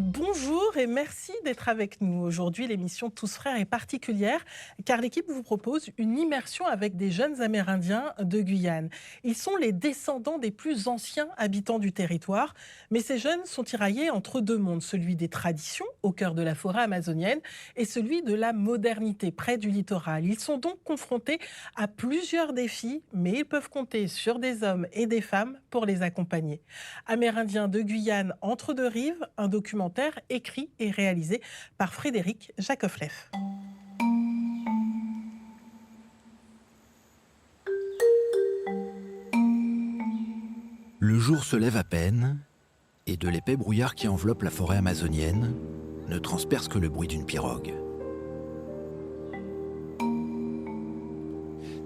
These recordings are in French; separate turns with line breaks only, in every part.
Bonjour et merci d'être avec nous. Aujourd'hui, l'émission Tous Frères est particulière car l'équipe vous propose une immersion avec des jeunes Amérindiens de Guyane. Ils sont les descendants des plus anciens habitants du territoire, mais ces jeunes sont tiraillés entre deux mondes, celui des traditions au cœur de la forêt amazonienne et celui de la modernité près du littoral. Ils sont donc confrontés à plusieurs défis, mais ils peuvent compter sur des hommes et des femmes pour les accompagner. Amérindiens de Guyane entre deux rives, un documentaire écrit et réalisé par Frédéric Jacoffleff.
Le jour se lève à peine, et de l'épais brouillard qui enveloppe la forêt amazonienne ne transperce que le bruit d'une pirogue.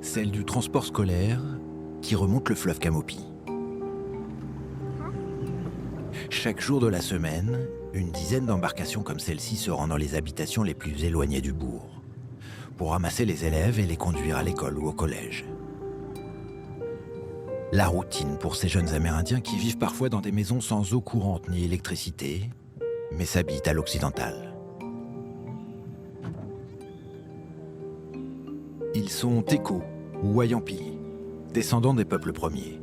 Celle du transport scolaire qui remonte le fleuve Camopi. Chaque jour de la semaine, une dizaine d'embarcations comme celle-ci se rendent dans les habitations les plus éloignées du bourg, pour ramasser les élèves et les conduire à l'école ou au collège. La routine pour ces jeunes Amérindiens qui vivent parfois dans des maisons sans eau courante ni électricité, mais s'habillent à l'occidental. Ils sont Téko ou Wayampi, descendants des peuples premiers.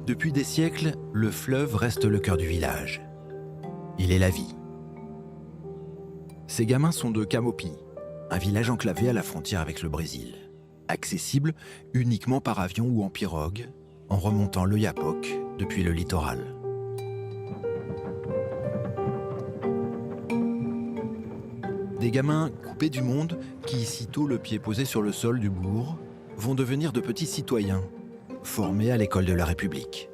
Depuis des siècles, le fleuve reste le cœur du village. Il est la vie. Ces gamins sont de Camopi, un village enclavé à la frontière avec le Brésil, accessible uniquement par avion ou en pirogue, en remontant l'Oyapock depuis le littoral. Des gamins coupés du monde qui, sitôt le pied posé sur le sol du bourg, vont devenir de petits citoyens, formés à l'école de la République.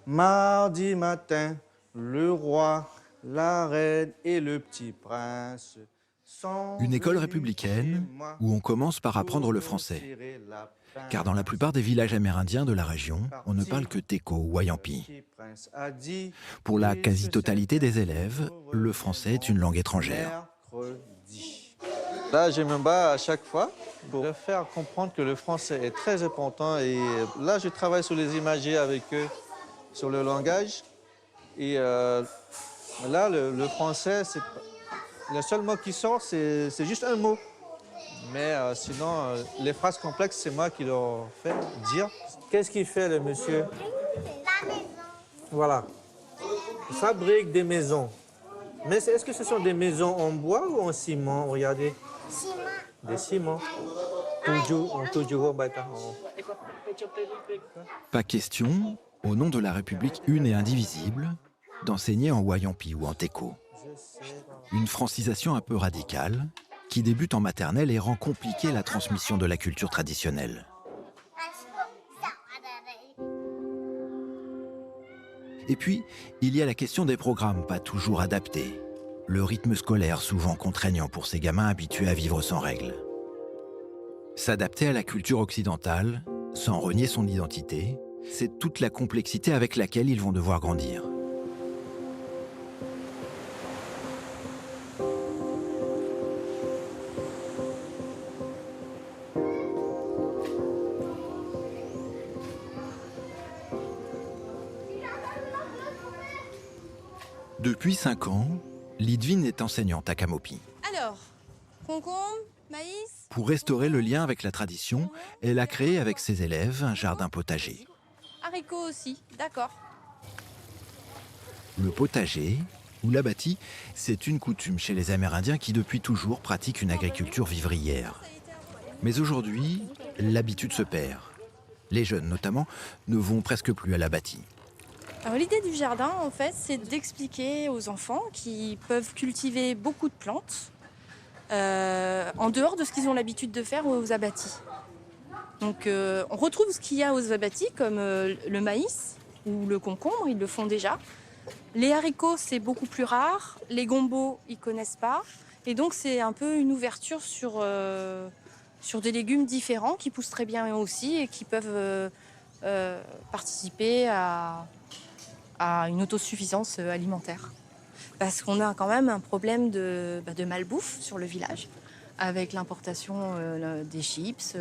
Mardi matin, le roi, la reine et le petit prince sont
Une école
venus
républicaine
chez moi
où on commence par
pour
apprendre le
me
français.
serrer la
Car dans la plupart des villages amérindiens de la région, on ne parle que Téko ou
Le
Wayampi.
petit prince a dit,
Pour la
et
quasi-totalité
ce
des élèves, le français est une langue étrangère.
mercredi. Là, je me bats à chaque fois pour leur faire comprendre que le français est très important. Et là, je travaille sur les imagiers avec eux, sur le langage. Et là, le français, le seul mot qui sort, c'est juste un mot. Mais sinon, les phrases complexes, c'est moi qui leur fais dire. Qu'est-ce qu'il fait, le monsieur?
La maison.
Voilà. Il fabrique des maisons. Mais est-ce que ce sont des maisons en bois ou en ciment? Regardez,
Ciment.
des ciments. Toujours,
Pas question, au nom de la République une et indivisible, d'enseigner en Wayampi ou en Téko. Une francisation un peu radicale, qui débute en maternelle et rend compliquée la transmission de la culture traditionnelle. Et puis, il y a la question des programmes pas toujours adaptés. Le rythme scolaire souvent contraignant pour ces gamins habitués à vivre sans règles. S'adapter à la culture occidentale, sans renier son identité, c'est toute la complexité avec laquelle ils vont devoir grandir. Depuis 5 ans, Lidvine est enseignante à Camopi.
Alors, concombre, maïs.
Pour restaurer le lien avec la tradition, elle a créé avec ses élèves un jardin potager.
Haricots aussi, d'accord.
Le potager, ou l'abbati, c'est une coutume chez les Amérindiens qui depuis toujours pratiquent une agriculture vivrière. Mais aujourd'hui, l'habitude se perd. Les jeunes notamment ne vont presque plus à l'abbati.
Alors l'idée du jardin, en fait, c'est d'expliquer aux enfants qu'ils peuvent cultiver beaucoup de plantes en dehors de ce qu'ils ont l'habitude de faire aux abattis. Donc on retrouve ce qu'il y a aux abattis, comme le maïs ou le concombre, ils le font déjà. Les haricots, c'est beaucoup plus rare. Les gombos, ils connaissent pas. Et donc c'est un peu une ouverture sur des légumes différents qui poussent très bien aussi et qui peuvent participer à une autosuffisance alimentaire. Parce qu'on a quand même un problème de malbouffe sur le village, avec l'importation des chips,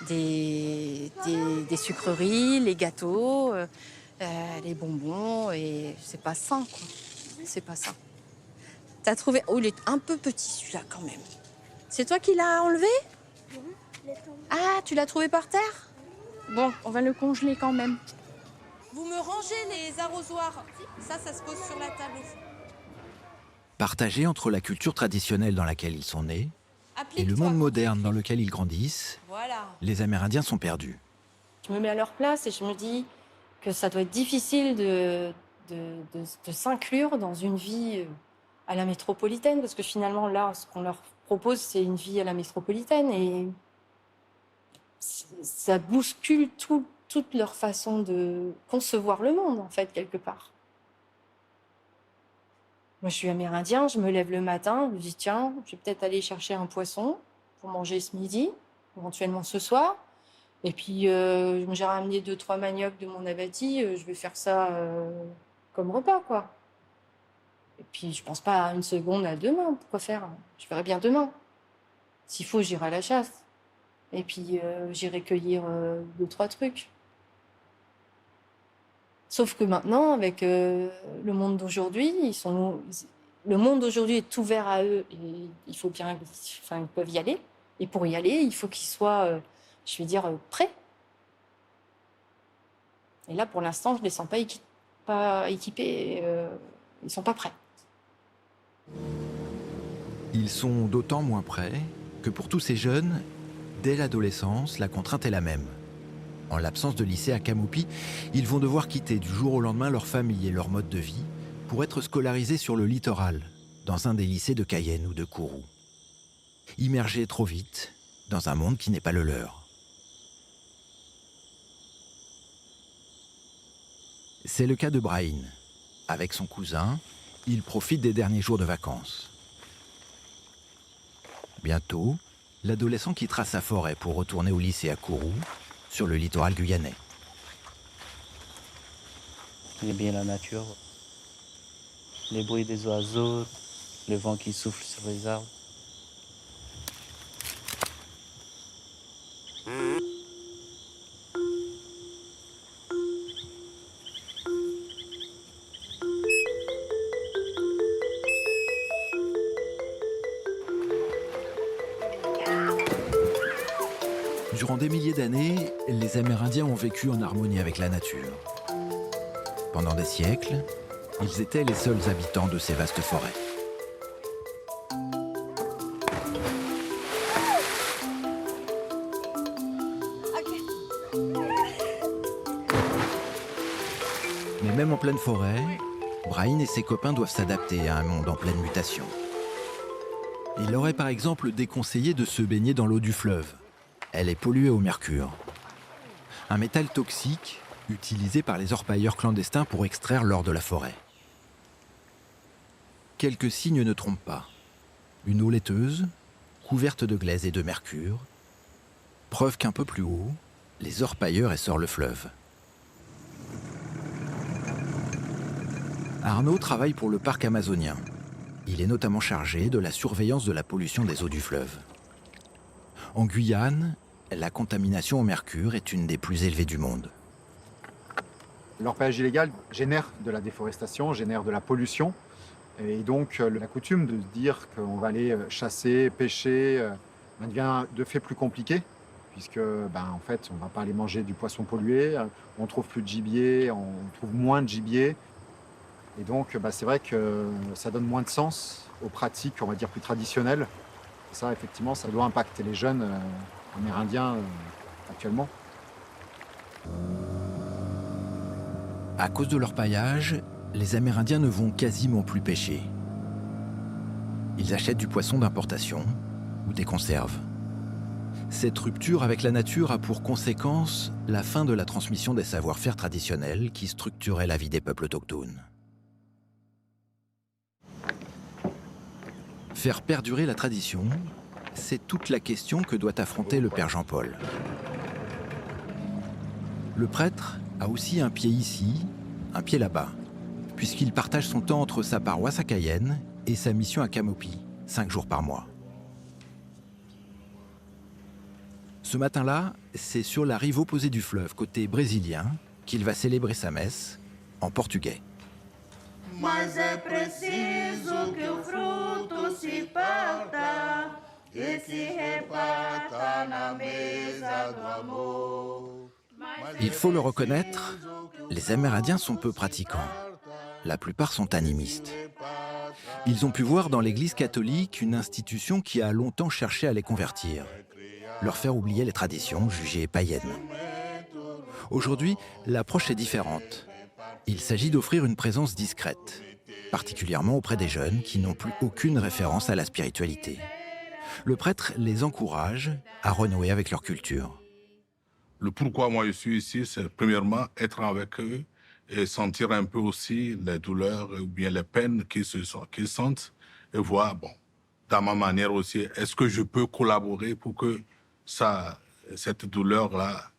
des sucreries, les gâteaux, les bonbons, et c'est pas sain, quoi. C'est pas sain. T'as trouvé... Oh, il est un peu petit, celui-là, quand même. C'est toi qui l'as enlevé? Ah, tu l'as trouvé par terre? Bon, on va le congeler quand même. Vous me rangez les arrosoirs. Ça se pose sur la table.
Partagés entre la culture traditionnelle dans laquelle ils sont nés et le monde moderne dans lequel ils grandissent,
Voilà.
les Amérindiens sont perdus.
Je me mets à leur place et je me dis que ça doit être difficile de s'inclure dans une vie à la métropolitaine, parce que finalement, là, ce qu'on leur propose, c'est une vie à la métropolitaine, et ça bouscule toute leur façon de concevoir le monde, en fait, quelque part. Moi, je suis amérindien, je me lève le matin, je me dis, tiens, je vais peut-être aller chercher un poisson pour manger ce midi, éventuellement ce soir. Et puis, j'ai ramené 2-3 maniocs de mon abatis, je vais faire ça comme repas, quoi. Et puis, je pense pas une seconde à demain, pourquoi faire? Je verrai bien demain. S'il faut, j'irai à la chasse. Et puis, j'irai cueillir 2-3 trucs. Sauf que maintenant, avec le monde d'aujourd'hui, le monde d'aujourd'hui est ouvert à eux, et il faut bien, ils peuvent y aller. Et pour y aller, il faut qu'ils soient, je vais dire, prêts. Et là, pour l'instant, je ne les sens pas équipés. Ils ne sont pas prêts.
Ils sont d'autant moins prêts que pour tous ces jeunes, dès l'adolescence, la contrainte est la même. En l'absence de lycée à Camopi, ils vont devoir quitter du jour au lendemain leur famille et leur mode de vie pour être scolarisés sur le littoral, dans un des lycées de Cayenne ou de Kourou. Immergés trop vite dans un monde qui n'est pas le leur. C'est le cas de Brahim. Avec son cousin, il profite des derniers jours de vacances. Bientôt, l'adolescent quittera sa forêt pour retourner au lycée à Kourou, sur le littoral guyanais.
J'aime bien la nature, les bruits des oiseaux, le vent qui souffle sur les arbres.
Durant des milliers d'années, les Amérindiens ont vécu en harmonie avec la nature. Pendant des siècles, ils étaient les seuls habitants de ces vastes forêts. Mais même en pleine forêt, Brahim et ses copains doivent s'adapter à un monde en pleine mutation. Il leur est par exemple déconseillé de se baigner dans l'eau du fleuve. Elle est polluée au mercure. Un métal toxique utilisé par les orpailleurs clandestins pour extraire l'or de la forêt. Quelques signes ne trompent pas. Une eau laiteuse, couverte de glaise et de mercure. Preuve qu'un peu plus haut, les orpailleurs essorent le fleuve. Arnaud travaille pour le parc amazonien. Il est notamment chargé de la surveillance de la pollution des eaux du fleuve. En Guyane, la contamination au mercure est une des plus élevées du monde.
L'orpaillage illégal génère de la déforestation, génère de la pollution. Et donc la coutume de dire qu'on va aller chasser, pêcher, devient de fait plus compliqué, puisque en fait, on ne va pas aller manger du poisson pollué, on trouve plus de gibier, on trouve moins de gibier. Et donc c'est vrai que ça donne moins de sens aux pratiques, on va dire, plus traditionnelles. Et ça, effectivement, ça doit impacter les jeunes amérindiens actuellement.
À cause de leur paillage, les Amérindiens ne vont quasiment plus pêcher. Ils achètent du poisson d'importation ou des conserves. Cette rupture avec la nature a pour conséquence la fin de la transmission des savoir-faire traditionnels qui structuraient la vie des peuples autochtones. Faire perdurer la tradition, c'est toute la question que doit affronter le père Jean-Paul. Le prêtre a aussi un pied ici, un pied là-bas. puisqu'il partage son temps entre sa paroisse à Cayenne et sa mission à Camopi, 5 jours par mois. Ce matin-là, c'est sur la rive opposée du fleuve, côté brésilien, qu'il va célébrer sa messe en portugais.
Mas é preciso que o fruto se parta e se reparta na mesa do amor.
Il faut le reconnaître, les Amérindiens sont peu pratiquants. La plupart sont animistes. Ils ont pu voir dans l'Église catholique une institution qui a longtemps cherché à les convertir, leur faire oublier les traditions jugées païennes. Aujourd'hui, l'approche est différente. Il s'agit d'offrir une présence discrète, particulièrement auprès des jeunes qui n'ont plus aucune référence à la spiritualité. Le prêtre les encourage à renouer avec leur culture.
Le pourquoi moi je suis ici, c'est premièrement être avec eux et sentir un peu aussi les douleurs ou bien les peines qu'ils sentent et voir, bon, dans ma manière aussi, est-ce que je peux collaborer pour que cette douleur-là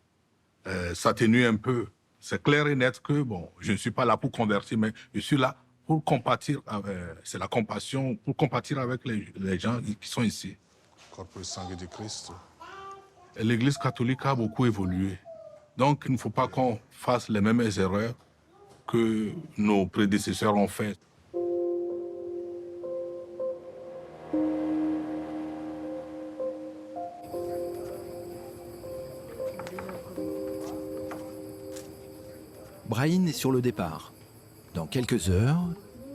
s'atténue un peu. C'est clair et net que, bon, je ne suis pas là pour convertir, mais je suis là pour compatir, c'est la compassion, pour compatir avec les gens qui sont ici.
Corps et sang de Christ.
L'Église catholique a beaucoup évolué. Donc, il ne faut pas qu'on fasse les mêmes erreurs que nos prédécesseurs ont fait.
Brahim est sur le départ. Dans quelques heures,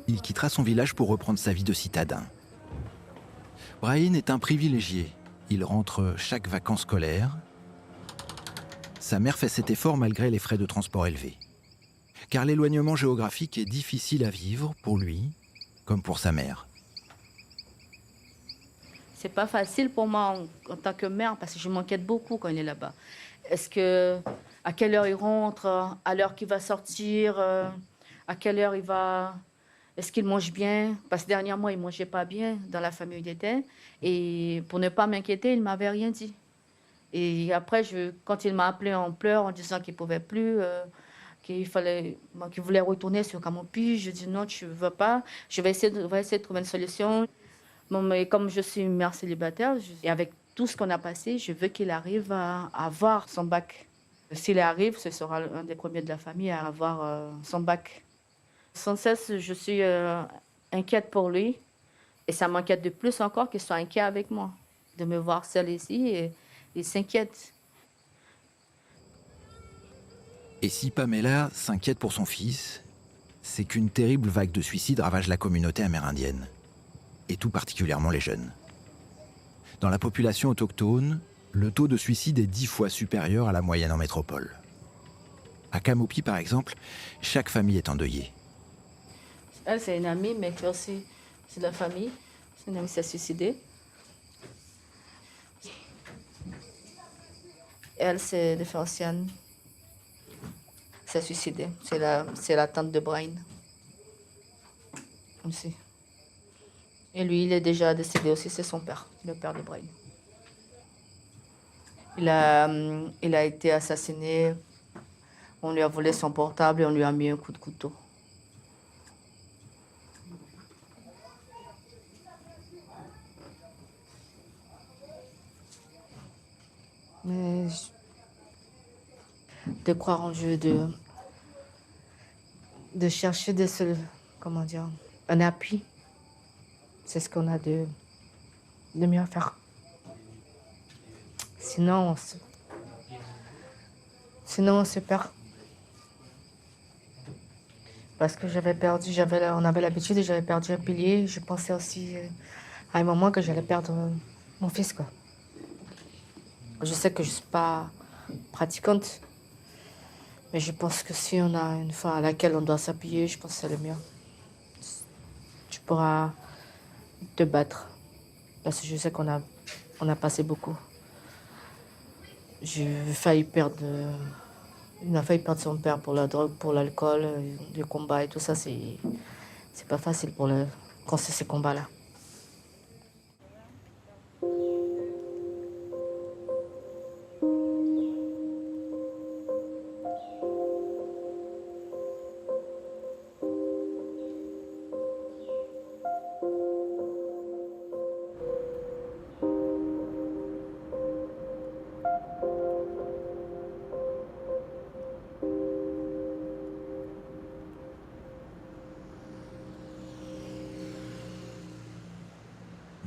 il quittera son village pour reprendre sa vie de citadin. Brahim est un privilégié. Il rentre chaque vacances scolaires. Sa mère fait cet effort malgré les frais de transport élevés. Car l'éloignement géographique est difficile à vivre pour lui, comme pour sa mère.
C'est pas facile pour moi en tant que mère parce que je m'inquiète beaucoup quand il est là-bas. À quelle heure il rentre, à l'heure qu'il va sortir, à quelle heure il va... Est-ce qu'il mange bien? Parce que dernièrement, il ne mangeait pas bien dans la famille où il était. Et pour ne pas m'inquiéter, il ne m'avait rien dit. Et après, quand il m'a appelé en pleurs en disant qu'il ne pouvait plus, qu'il voulait retourner sur Camopi, je dis non, tu ne veux pas. On va essayer de trouver une solution. Bon, mais comme je suis une mère célibataire, et avec tout ce qu'on a passé, je veux qu'il arrive à avoir son bac. S'il arrive, ce sera un des premiers de la famille à avoir son bac. Sans cesse, je suis inquiète pour lui. Et ça m'inquiète de plus encore qu'il soit inquiet avec moi. De me voir seule ici, et il s'inquiète.
Et si Pamela s'inquiète pour son fils, c'est qu'une terrible vague de suicides ravage la communauté amérindienne. Et tout particulièrement les jeunes. Dans la population autochtone, le taux de suicide est 10 fois supérieur à la moyenne en métropole. À Camopi, par exemple, chaque famille est endeuillée.
Elle, c'est une amie, mais aussi, c'est de la famille. C'est une amie qui s'est suicidée. Elle, c'est de Franciane. S'est suicidée. C'est la tante de Brian. Aussi. Et lui, il est déjà décédé aussi, c'est son père, le père de Brian. Il a été assassiné. On lui a volé son portable et on lui a mis un coup de couteau. Mais de croire en Dieu, de chercher un appui, c'est ce qu'on a de mieux à faire. Sinon, on se perd. Parce que on avait l'habitude et j'avais perdu un pilier. Je pensais aussi à un moment que j'allais perdre mon fils, quoi. Je sais que je ne suis pas pratiquante, mais je pense que si on a une foi à laquelle on doit s'appuyer, je pense que c'est le mieux. Tu pourras te battre, parce que je sais qu'on a passé beaucoup. Il a failli perdre son père pour la drogue, pour l'alcool, le combat et tout ça. C'est pas facile quand c'est ces combats-là.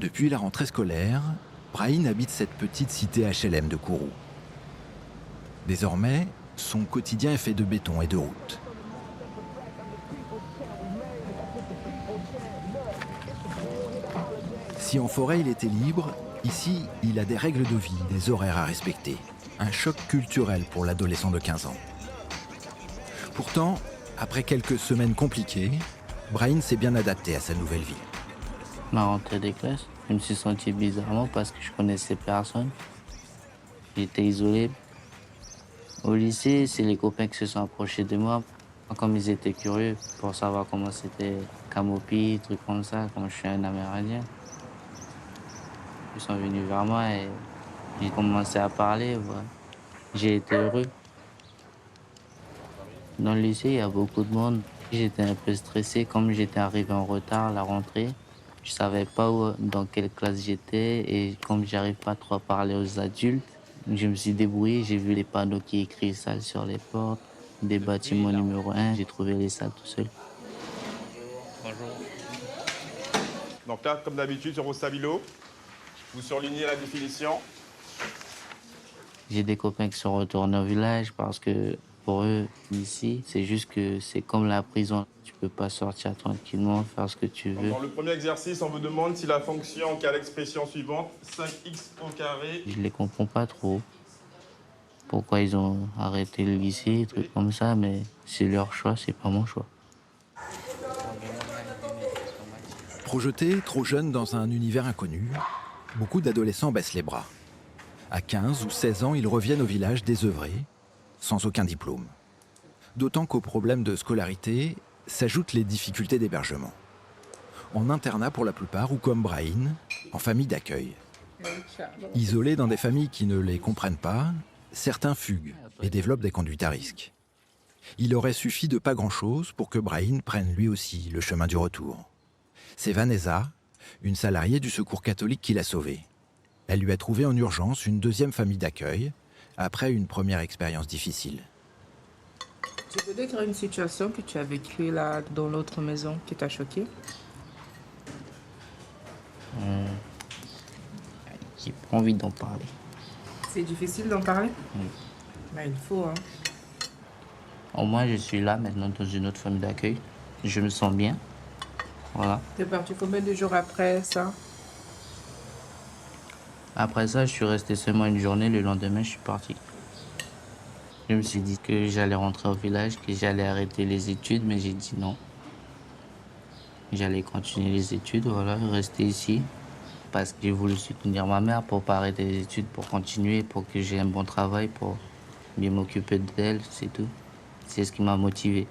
Depuis la rentrée scolaire, Brahim habite cette petite cité HLM de Kourou. Désormais, son quotidien est fait de béton et de routes. Si en forêt il était libre, ici il a des règles de vie, des horaires à respecter. Un choc culturel pour l'adolescent de 15 ans. Pourtant, après quelques semaines compliquées, Brahim s'est bien adapté à sa nouvelle vie.
Ma rentrée des classes, je me suis senti bizarrement parce que je connaissais personne. J'étais isolé. Au lycée, c'est les copains qui se sont approchés de moi. Comme ils étaient curieux pour savoir comment c'était Camopi, trucs comme ça, comme je suis un Amérindien. Ils sont venus vers moi et j'ai commencé à parler. Voilà. J'ai été heureux. Dans le lycée, il y a beaucoup de monde. J'étais un peu stressé, comme j'étais arrivé en retard à la rentrée. Je ne savais pas dans quelle classe j'étais et comme j'arrive pas trop à parler aux adultes, je me suis débrouillé. J'ai vu les panneaux qui écrivent salle sur les portes, des bâtiments numéro 1. J'ai trouvé les salles tout seul.
Bonjour. Donc là, comme d'habitude, sur vos stabilo, vous surlignez la définition.
J'ai des copains qui sont retournés au village parce que pour eux, ici, c'est juste que c'est comme la prison. Tu peux pas sortir tranquillement, faire ce que tu veux.
Dans le premier exercice, on vous demande si la fonction qui a l'expression suivante, 5x au carré.
Je les comprends pas trop. Pourquoi ils ont arrêté le lycée, trucs comme ça, mais c'est leur choix, c'est pas mon choix.
Projetés trop jeunes dans un univers inconnu, beaucoup d'adolescents baissent les bras. À 15 ou 16 ans, ils reviennent au village désœuvrés, sans aucun diplôme. D'autant qu'aux problèmes de scolarité s'ajoutent les difficultés d'hébergement. En internat pour la plupart, ou comme Brahim, en famille d'accueil. Isolés dans des familles qui ne les comprennent pas, certains fuguent et développent des conduites à risque. Il aurait suffi de pas grand-chose pour que Brahim prenne lui aussi le chemin du retour. C'est Vanessa, une salariée du Secours catholique, qui l'a sauvé. Elle lui a trouvé en urgence une deuxième famille d'accueil, après une première expérience difficile.
Tu peux décrire une situation que tu as vécue là, dans l'autre maison, qui t'a choqué?
J'ai pas envie d'en parler.
C'est difficile d'en parler?
Oui.
Ben, il faut, hein.
Au moins, je suis là maintenant dans une autre famille d'accueil. Je me sens bien. Voilà.
T'es parti combien de jours après ça?
Après ça, je suis resté seulement une journée. Le lendemain, je suis parti. Je me suis dit que j'allais rentrer au village, que j'allais arrêter les études, mais j'ai dit non. J'allais continuer les études, voilà, rester ici. Parce que j'ai voulu soutenir ma mère pour ne pas arrêter les études, pour continuer, pour que j'ai un bon travail, pour bien m'occuper d'elle, c'est tout. C'est ce qui m'a motivé.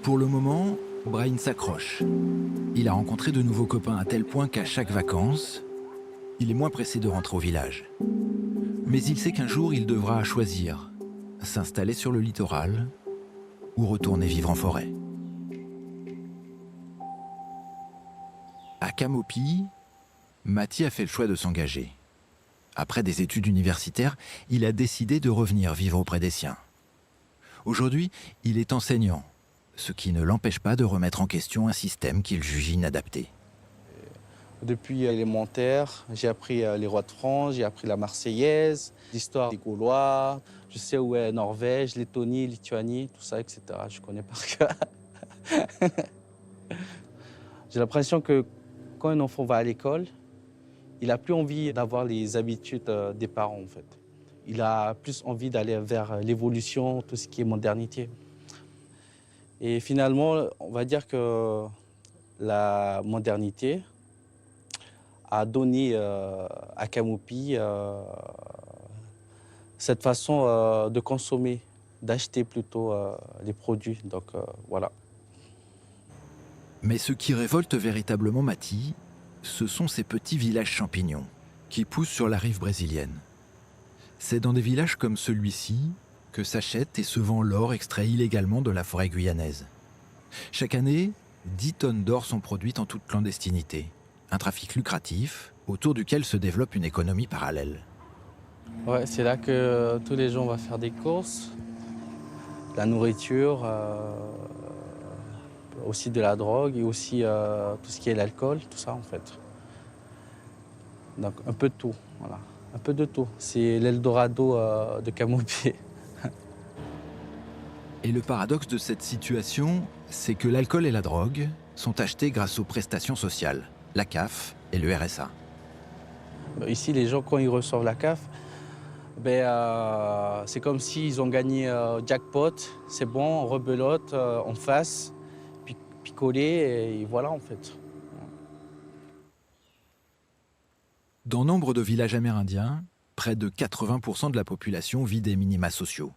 Pour le moment, Brahim s'accroche. Il a rencontré de nouveaux copains à tel point qu'à chaque vacances, il est moins pressé de rentrer au village. Mais il sait qu'un jour, il devra choisir s'installer sur le littoral ou retourner vivre en forêt. À Camopi, Mati a fait le choix de s'engager. Après des études universitaires, il a décidé de revenir vivre auprès des siens. Aujourd'hui, il est enseignant, ce qui ne l'empêche pas de remettre en question un système qu'il juge inadapté.
Depuis l'élémentaire, j'ai appris les rois de France, j'ai appris la Marseillaise, l'histoire des Gaulois, je sais où est Norvège, Lettonie, Lituanie, tout ça, etc. Je connais par cœur. J'ai l'impression que quand un enfant va à l'école, il n'a plus envie d'avoir les habitudes des parents, en fait. Il a plus envie d'aller vers l'évolution, tout ce qui est modernité. Et finalement, on va dire que la modernité a donné à Camopi cette façon de consommer, d'acheter plutôt les produits. Donc voilà.
Mais ce qui révolte véritablement Mati, ce sont ces petits villages champignons qui poussent sur la rive brésilienne. C'est dans des villages comme celui-ci que s'achète et se vend l'or extrait illégalement de la forêt guyanaise. Chaque année, 10 tonnes d'or sont produites en toute clandestinité. Un trafic lucratif autour duquel se développe une économie parallèle.
Ouais, c'est là que tous les gens vont faire des courses, la nourriture, aussi de la drogue et aussi tout ce qui est l'alcool, tout ça en fait. Donc un peu de tout, voilà. Un peu de tout. C'est l'Eldorado de Camopi.
Et le paradoxe de cette situation, c'est que l'alcool et la drogue sont achetés grâce aux prestations sociales, la CAF et le RSA.
Ici, les gens, quand ils reçoivent la CAF, c'est comme s'ils ont gagné jackpot, c'est bon, on rebelote, on fasse, picoler, et voilà en fait.
Dans nombre de villages amérindiens, près de 80% de la population vit des minima sociaux.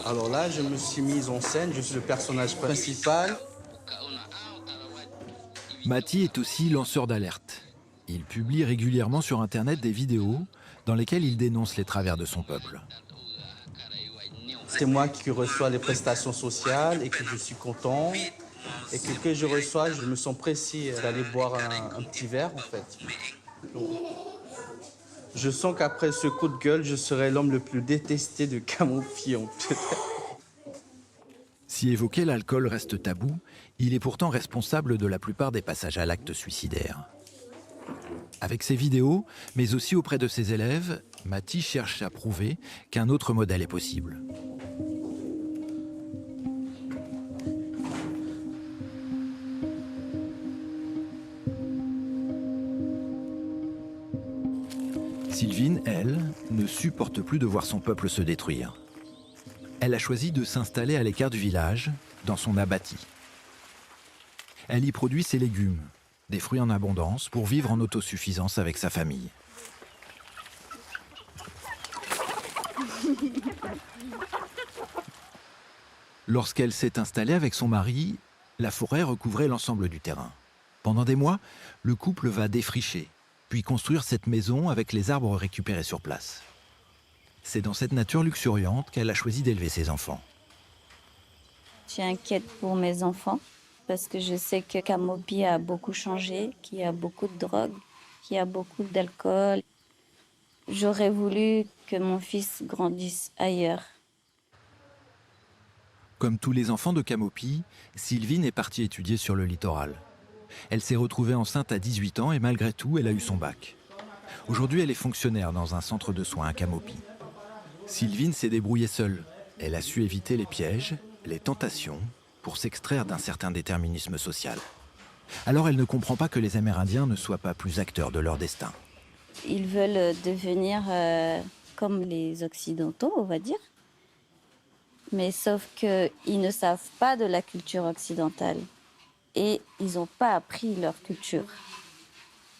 Alors là, je me suis mise en scène, je suis le personnage principal.
Mati est aussi lanceur d'alerte. Il publie régulièrement sur Internet des vidéos dans lesquelles il dénonce les travers de son peuple.
C'est moi qui reçois les prestations sociales et que je suis content. Et que je reçois, je me sens pressé d'aller boire un petit verre en fait. Donc, je sens qu'après ce coup de gueule, je serai l'homme le plus détesté de Camopi en fait.
Si évoquer l'alcool reste tabou, il est pourtant responsable de la plupart des passages à l'acte suicidaire. Avec ses vidéos, mais aussi auprès de ses élèves, Mati cherche à prouver qu'un autre modèle est possible. Sylvine, elle, ne supporte plus de voir son peuple se détruire. Elle a choisi de s'installer à l'écart du village, dans son abatis. Elle y produit ses légumes, des fruits en abondance, pour vivre en autosuffisance avec sa famille. Lorsqu'elle s'est installée avec son mari, la forêt recouvrait l'ensemble du terrain. Pendant des mois, le couple va défricher, puis construire cette maison avec les arbres récupérés sur place. C'est dans cette nature luxuriante qu'elle a choisi d'élever ses enfants.
Je suis inquiète pour mes enfants parce que je sais que Camopi a beaucoup changé, qu'il y a beaucoup de drogue, qu'il y a beaucoup d'alcool. J'aurais voulu que mon fils grandisse ailleurs.
Comme tous les enfants de Camopi, Sylvine est partie étudier sur le littoral. Elle s'est retrouvée enceinte à 18 ans et malgré tout, elle a eu son bac. Aujourd'hui, elle est fonctionnaire dans un centre de soins à Camopi. Sylvine s'est débrouillée seule. Elle a su éviter les pièges, les tentations, pour s'extraire d'un certain déterminisme social. Alors elle ne comprend pas que les Amérindiens ne soient pas plus acteurs de leur destin.
Ils veulent devenir comme les Occidentaux, on va dire. Mais sauf qu'ils ne savent pas de la culture occidentale. Et ils n'ont pas appris leur culture.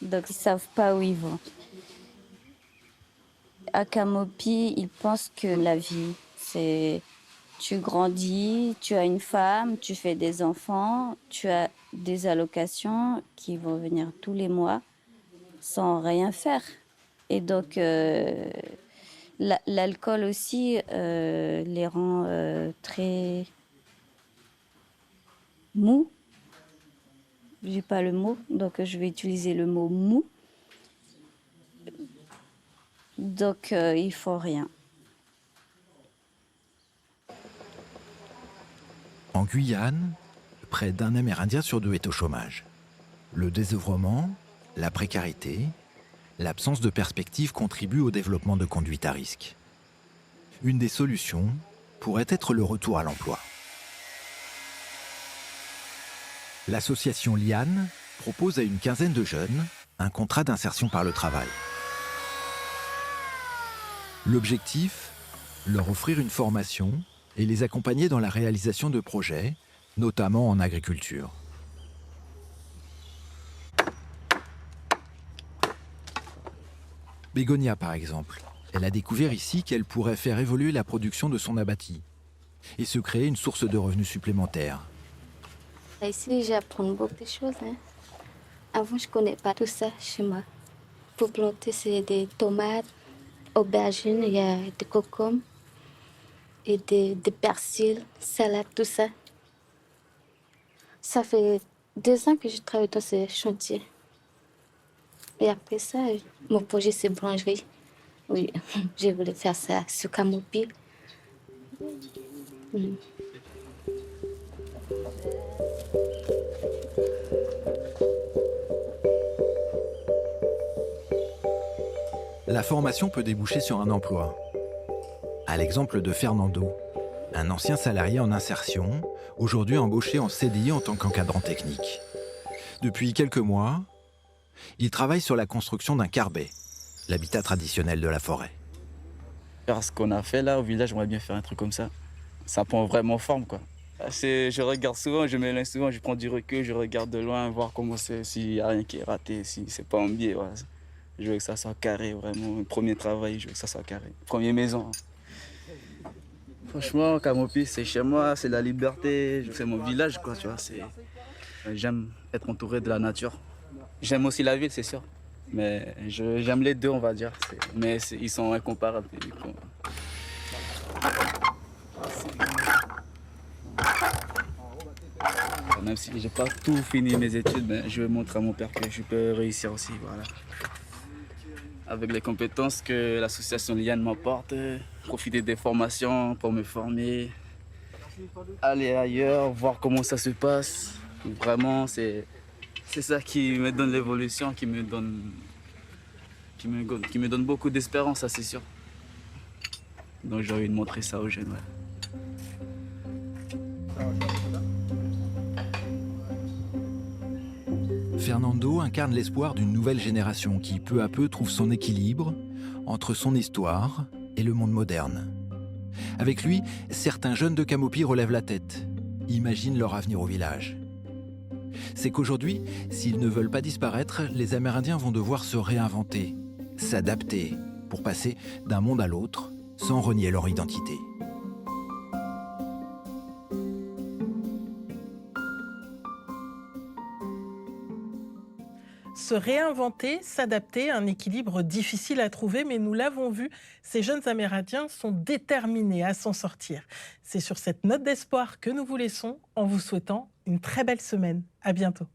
Donc ils ne savent pas où ils vont. À Camopi, ils pensent que la vie, c'est tu grandis, tu as une femme, tu fais des enfants, tu as des allocations qui vont venir tous les mois sans rien faire. Et donc, l'alcool aussi les rend très mous. Je n'ai pas le mot, donc je vais utiliser le mot mou. Donc, il ne faut rien.
En Guyane, près d'un Amérindien sur deux est au chômage. Le désœuvrement, la précarité, l'absence de perspective contribuent au développement de conduites à risque. Une des solutions pourrait être le retour à l'emploi. L'association Liane propose à une quinzaine de jeunes un contrat d'insertion par le travail. L'objectif, leur offrir une formation et les accompagner dans la réalisation de projets, notamment en agriculture. Bégonia, par exemple, elle a découvert ici qu'elle pourrait faire évoluer la production de son abatis et se créer une source de revenus supplémentaires.
Ici, j'apprends beaucoup de choses. Avant, je ne connais pas tout ça chez moi. Pour planter, c'est des tomates, aubergines, il y a des concombres et des persils, salades, tout ça.
Ça fait 2 ans que je travaille dans ce chantier. Et après ça, mon projet, c'est boulangerie. Oui, je voulais faire ça sur Camopi.
La formation peut déboucher sur un emploi. À l'exemple de Fernando, un ancien salarié en insertion, aujourd'hui embauché en CDI en tant qu'encadrant technique. Depuis quelques mois, il travaille sur la construction d'un carbet, l'habitat traditionnel de la forêt.
Faire ce qu'on a fait là au village, j'aimerais bien faire un truc comme ça. Ça prend vraiment forme, quoi. Je regarde souvent, je m'éloigne souvent, je prends du recul, je regarde de loin, voir comment c'est, s'il n'y a rien qui est raté, si c'est pas en biais. Voilà. Je veux que ça soit carré, vraiment. Le premier travail, je veux que ça soit carré. Première maison. Franchement, Camopi, c'est chez moi, c'est la liberté, c'est mon village, quoi, tu vois. J'aime être entouré de la nature. J'aime aussi la ville, c'est sûr. Mais j'aime les deux, on va dire. Mais ils sont incomparables. Même si j'ai pas tout fini mes études, mais je vais montrer à mon père que je peux réussir aussi, voilà. Avec les compétences que l'association Liane m'apporte, profiter des formations pour me former, aller ailleurs, voir comment ça se passe. Vraiment, c'est ça qui me donne l'évolution, qui me donne beaucoup d'espérance, ça c'est sûr. Donc j'ai envie de montrer ça aux jeunes. Ouais.
Fernando incarne l'espoir d'une nouvelle génération qui, peu à peu, trouve son équilibre entre son histoire et le monde moderne. Avec lui, certains jeunes de Camopi relèvent la tête, imaginent leur avenir au village. C'est qu'aujourd'hui, s'ils ne veulent pas disparaître, les Amérindiens vont devoir se réinventer, s'adapter, pour passer d'un monde à l'autre, sans renier leur identité.
Se réinventer, s'adapter, un équilibre difficile à trouver, mais nous l'avons vu, ces jeunes Amérindiens sont déterminés à s'en sortir. C'est sur cette note d'espoir que nous vous laissons en vous souhaitant une très belle semaine. À bientôt.